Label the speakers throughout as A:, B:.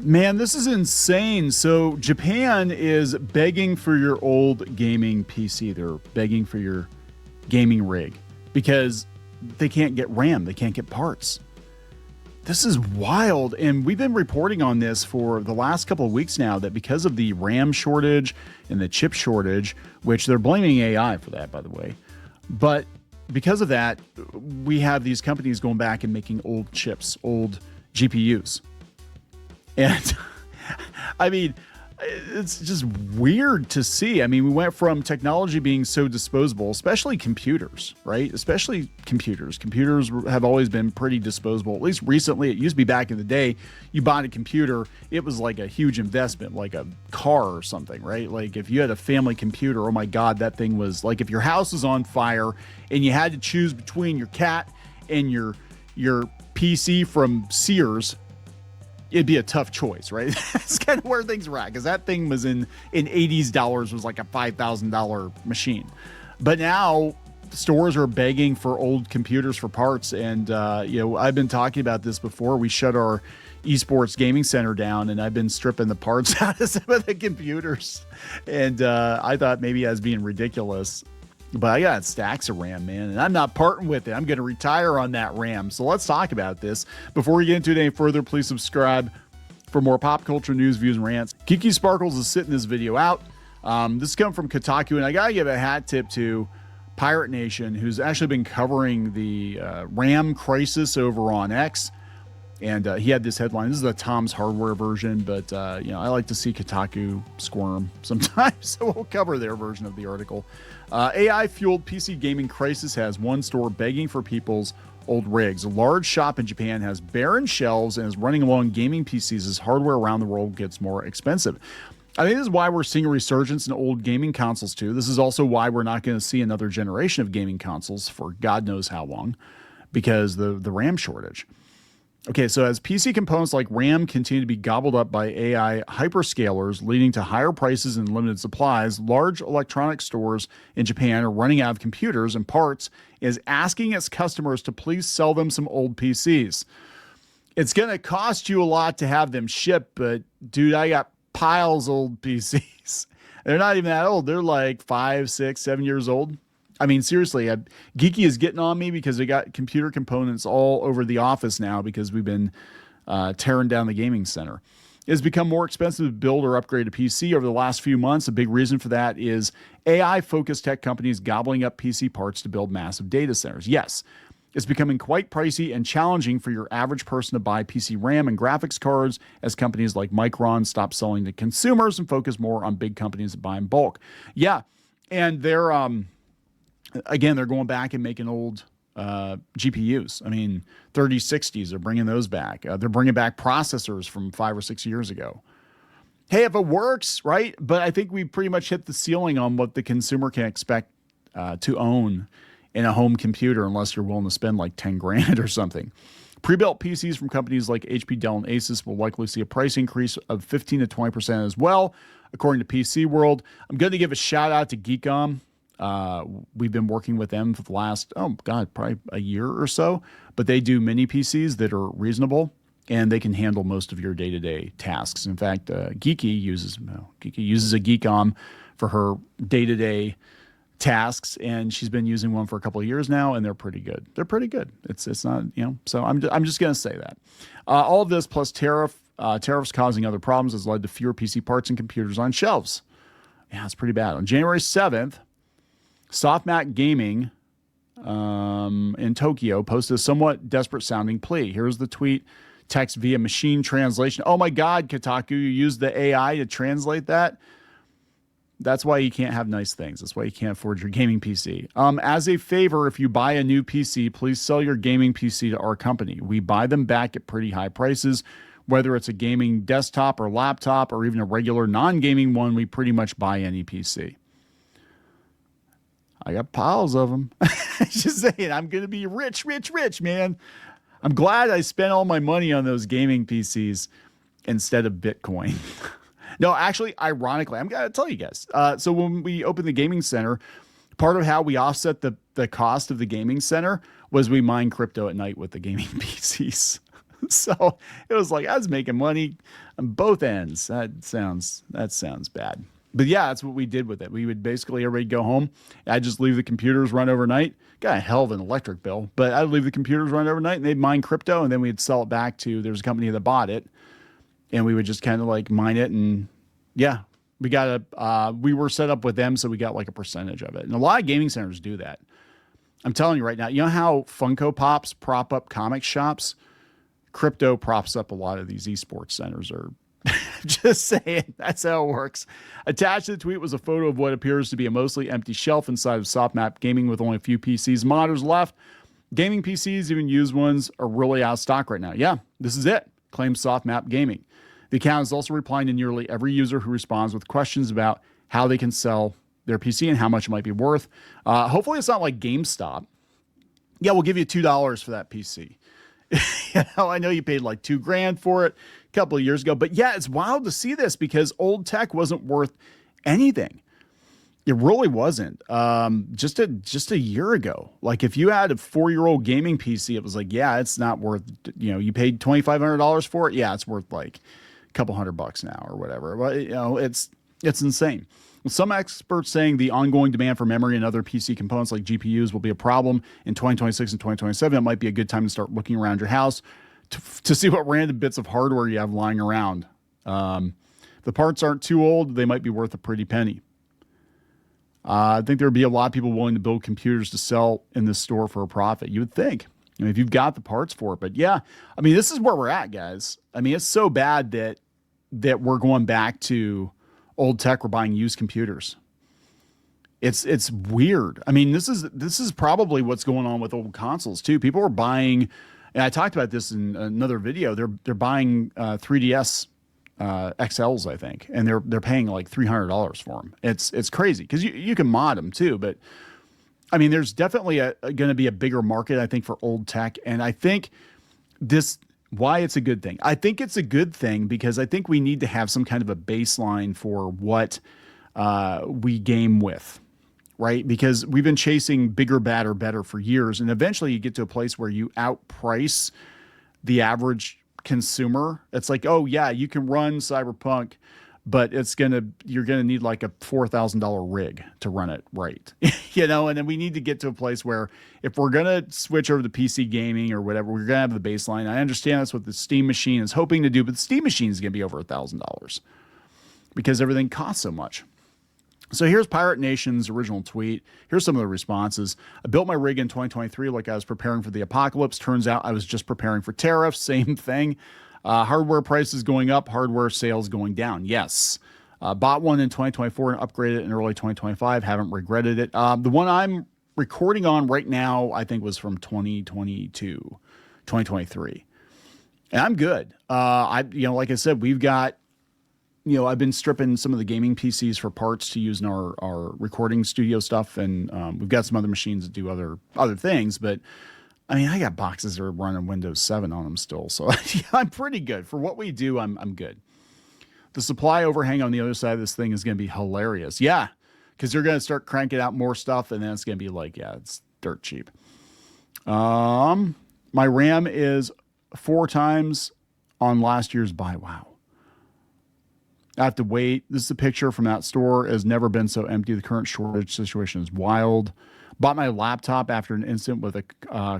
A: Man, this is insane. So Japan is begging for your old gaming PC. They're begging for your gaming rig because they can't get RAM. They can't get parts. This is wild. And we've been reporting on this for the last couple of weeks now, that because of the RAM shortage and the chip shortage, which they're blaming AI for that, by the way. But because of that, we have these companies going back and making old chips, old GPUs. And I mean, it's just weird to see. I mean, we went from technology being so disposable, especially computers, right? Especially computers. Computers have always been pretty disposable. At least recently, it used to be back in the day, you bought a computer, it was like a huge investment, like a car or something, right? Like if you had a family computer, oh my God, that thing was like if your house was on fire and you had to choose between your cat and your PC from Sears, it'd be a tough choice, right? That's kind of where things were at, because that thing was in 80s dollars, was like a $5,000 machine. But now stores are begging for old computers for parts. And, I've been talking about this before. We shut our esports gaming center down, and I've been stripping the parts out of some of the computers. And I thought maybe I was being ridiculous. But I got stacks of RAM, man, and I'm not parting with it. I'm going to retire on that RAM. So let's talk about this. Before we get into it any further, please subscribe for more pop culture news, views, and rants. Geeky Sparkles is sitting this video out. This is coming from Kotaku, and I got to give a hat tip to Pirate Nation, who's actually been covering the RAM crisis over on X. And he had this headline. This is the Tom's Hardware version, but I like to see Kotaku squirm sometimes, so we'll cover their version of the article. AI-fueled PC gaming crisis has one store begging for people's old rigs. A large shop in Japan has barren shelves and is running low on gaming PCs as hardware around the world gets more expensive. I think this is why we're seeing a resurgence in old gaming consoles too. This is also why we're not going to see another generation of gaming consoles for God knows how long, because the RAM shortage. Okay, so as PC components like RAM continue to be gobbled up by AI hyperscalers, leading to higher prices and limited supplies, large electronic stores in Japan are running out of computers and parts, is asking its customers to please sell them some old PCs. It's going to cost you a lot to have them shipped, but dude, I got piles of old PCs. They're not even that old. They're like 5, 6, 7 years old. I mean, seriously, Geeky is getting on me because they got computer components all over the office now because we've been tearing down the gaming center. It has become more expensive to build or upgrade a PC over the last few months. A big reason for that is AI-focused tech companies gobbling up PC parts to build massive data centers. Yes, it's becoming quite pricey and challenging for your average person to buy PC RAM and graphics cards as companies like Micron stop selling to consumers and focus more on big companies that buy in bulk. Yeah, and they're going back and making old GPUs. I mean, 3060s, they're bringing those back. They're bringing back processors from 5 or 6 years ago. Hey, if it works, right? But I think we pretty much hit the ceiling on what the consumer can expect to own in a home computer, unless you're willing to spend like 10 grand or something. Pre-built PCs from companies like HP, Dell, and Asus will likely see a price increase of 15 to 20% as well, according to PC World. I'm going to give a shout out to Geekom. We've been working with them for the last, probably a year or so, but they do mini PCs that are reasonable and they can handle most of your day-to-day tasks. In fact, Geeky uses a Geekom for her day-to-day tasks, and she's been using one for a couple of years now, and they're pretty good. They're pretty good. It's not, so I'm just going to say that. All of this plus tariffs causing other problems has led to fewer PC parts and computers on shelves. Yeah, it's pretty bad. On January 7th, SoftMac Gaming in Tokyo posted a somewhat desperate sounding plea. Here's the tweet, text via machine translation. Oh my God, Kotaku, you used the AI to translate that? That's why you can't have nice things. That's why you can't afford your gaming PC. As a favor, if you buy a new PC, please sell your gaming PC to our company. We buy them back at pretty high prices. Whether it's a gaming desktop or laptop or even a regular non-gaming one, we pretty much buy any PC. I got piles of them. Just saying, I'm going to be rich, man. I'm glad I spent all my money on those gaming PCs instead of Bitcoin. No, actually, ironically, I'm going to tell you guys. So when we opened the gaming center, part of how we offset the cost of the gaming center was we mine crypto at night with the gaming PCs. So it was like I was making money on both ends. That sounds bad. But yeah, that's what we did with it. We would basically everybody go home. I'd just leave the computers run overnight. Got a hell of an electric bill, but I'd leave the computers run overnight and they'd mine crypto and then we'd sell it back to there's a company that bought it and we would just kind of like mine it and yeah, we were set up with them so we got like a percentage of it. And a lot of gaming centers do that. I'm telling you right now, you know how Funko Pops prop up comic shops? Crypto props up a lot of these esports centers or just saying that's how it works. Attached to the tweet was a photo of what appears to be a mostly empty shelf inside of Softmap Gaming with only a few PCs modders left. Gaming PCs, even used ones, are really out of stock right now. Yeah, this is it, claims Softmap Gaming. The account is also replying to nearly every user who responds with questions about how they can sell their PC and how much it might be worth. Hopefully it's not like GameStop. Yeah, we'll give you $2 for that PC. I know you paid like $2,000 for it a couple of years ago, but yeah, it's wild to see this because old tech wasn't worth anything. It really wasn't. Just a year ago, like if you had a 4-year-old gaming PC, it was like, yeah, it's not worth, you paid $2,500 for it. Yeah, it's worth like a couple $100 now or whatever. But it's insane. Some experts saying the ongoing demand for memory and other PC components like GPUs will be a problem in 2026 and 2027. It might be a good time to start looking around your house to see what random bits of hardware you have lying around. The parts aren't too old. They might be worth a pretty penny. I think there would be a lot of people willing to build computers to sell in this store for a profit. You would think, if you've got the parts for it. But yeah, I mean, this is where we're at, guys. I mean, it's so bad that we're going back to old tech. We're buying used computers. It's weird. I mean, this is probably what's going on with old consoles too. People are buying, and I talked about this in another video. They're buying 3DS XLs, I think, and they're paying like $300 for them. It's crazy because you can mod them too, but I mean, there's definitely going to be a bigger market, I think, for old tech, and I think why it's a good thing. I think it's a good thing because I think we need to have some kind of a baseline for what we game with, right? Because we've been chasing bigger, badder, better for years, and eventually you get to a place where you outprice the average consumer. It's like, oh yeah, you can run Cyberpunk, but you're gonna need like a $4,000 rig to run it right. And then we need to get to a place where if we're gonna switch over to PC gaming or whatever, we're gonna have the baseline. I understand that's what the Steam machine is hoping to do, but the Steam machine is gonna be over $1,000 because everything costs so much. So here's Pirate Nation's original tweet. Here's some of the responses. I built my rig in 2023 like I was preparing for the apocalypse. Turns out I was just preparing for tariffs. Same thing. Hardware prices going up, hardware sales going down. Yes. Bought one in 2024 and upgraded it in early 2025. Haven't regretted it. The one I'm recording on right now, I think was from 2023. And I'm good. Like I said, we've got, I've been stripping some of the gaming PCs for parts to use in our recording studio stuff. And we've got some other machines that do other things, but I mean, I got boxes that are running Windows 7 on them still. So yeah, I'm pretty good. For what we do, I'm good. The supply overhang on the other side of this thing is going to be hilarious. Yeah, because they're going to start cranking out more stuff, and then it's going to be like, yeah, it's dirt cheap. My RAM is 4 times on last year's buy. Wow. I have to wait. This is a picture from that store. It has never been so empty. The current shortage situation is wild. Bought my laptop after an incident with a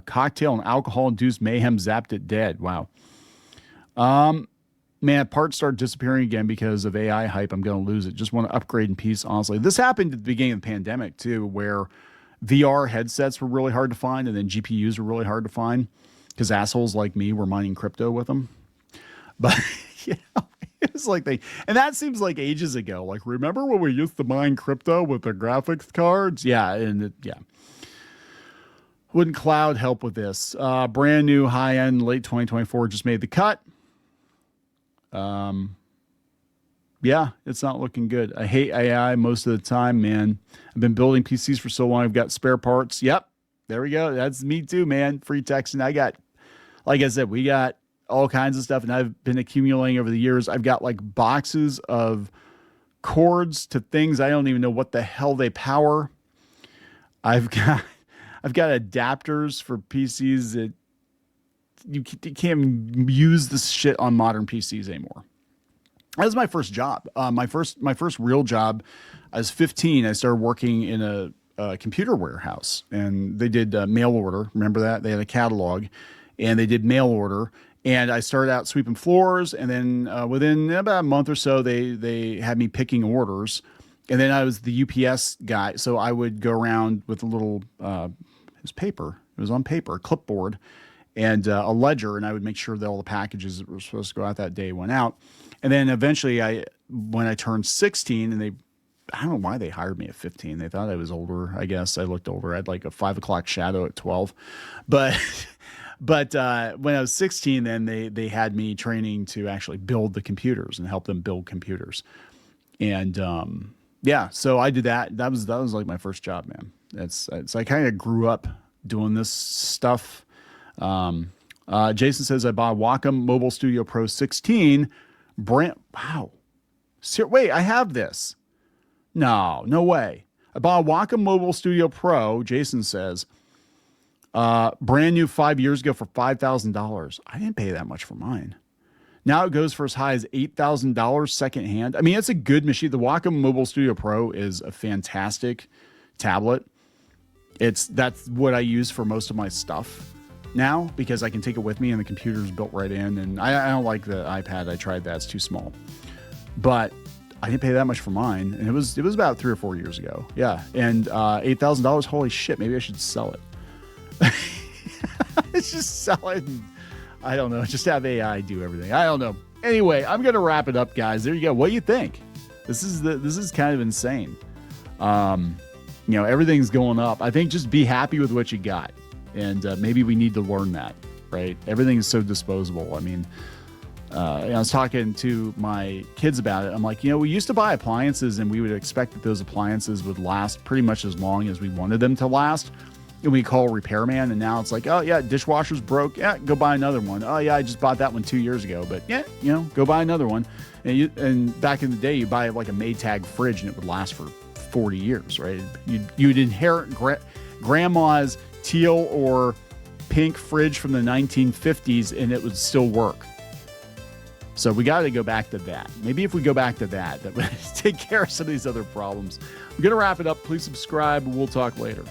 A: cocktail and alcohol-induced mayhem zapped it dead. Wow. Man, parts start disappearing again because of AI hype. I'm going to lose it. Just want to upgrade in peace, honestly. This happened at the beginning of the pandemic, too, where VR headsets were really hard to find and then GPUs were really hard to find because assholes like me were mining crypto with them. But, it's like and that seems like ages ago. Like, remember when we used to mine crypto with the graphics cards? Yeah, Wouldn't Cloud help with this? Brand new high-end late 2024 just made the cut. Yeah, it's not looking good. I hate AI most of the time, man. I've been building PCs for so long. I've got spare parts. Yep, there we go. That's me too, man. Free texting. Like I said, we got all kinds of stuff, and I've been accumulating over the years. I've got like boxes of cords to things I don't even know what the hell they power. I've got adapters for PCs that you can't use this shit on modern PCs anymore. That was my first job. My first real job. I was 15. I started working in a computer warehouse, and they did mail order. Remember that? They had a catalog, and they did mail order. And I started out sweeping floors, and then within about a month or so, they had me picking orders. And then I was the UPS guy, so I would go around with a little it was paper. It was on paper, a clipboard, and a ledger, and I would make sure that all the packages that were supposed to go out that day went out. And then eventually, when I turned 16, and I don't know why they hired me at 15. They thought I was older. I guess I looked older. I had like a 5 o'clock shadow at 12, but when I was 16, then they had me training to actually build the computers and help them build computers. And yeah, so I did that. That was like my first job, man. It's I kind of grew up doing this stuff. Jason says I bought a Wacom Mobile Studio Pro 16 brand. Wow. Wait, I have this. No way. I bought a Wacom Mobile Studio Pro, Jason says, brand new 5 years ago for $5,000. I didn't pay that much for mine. Now it goes for as high as $8,000 secondhand. I mean, it's a good machine. The Wacom Mobile Studio Pro is a fantastic tablet. That's what I use for most of my stuff now, because I can take it with me and the computer's built right in. And I don't like the iPad. I tried that. It's too small. But I didn't pay that much for mine. And it was about 3 or 4 years ago. Yeah. And $8,000. Holy shit. Maybe I should sell it. It's just sell it. And, I don't know. Just have AI do everything. I don't know. Anyway, I'm going to wrap it up, guys. There you go. What do you think? This is kind of insane. Everything's going up. I think just be happy with what you got. And maybe we need to learn that, right? Everything is so disposable. I mean, I was talking to my kids about it. I'm like, we used to buy appliances and we would expect that those appliances would last pretty much as long as we wanted them to last. And we call repairman, and now it's like, oh yeah, dishwasher's broke. Yeah, go buy another one. Oh yeah, I just bought that one 2 years ago, but yeah, go buy another one. And back in the day, you buy like a Maytag fridge, and it would last for 40 years, right? You'd inherit grandma's teal or pink fridge from the 1950s, and it would still work. So we got to go back to that. Maybe if we go back to that would take care of some of these other problems. I'm gonna wrap it up. Please subscribe. We'll talk later.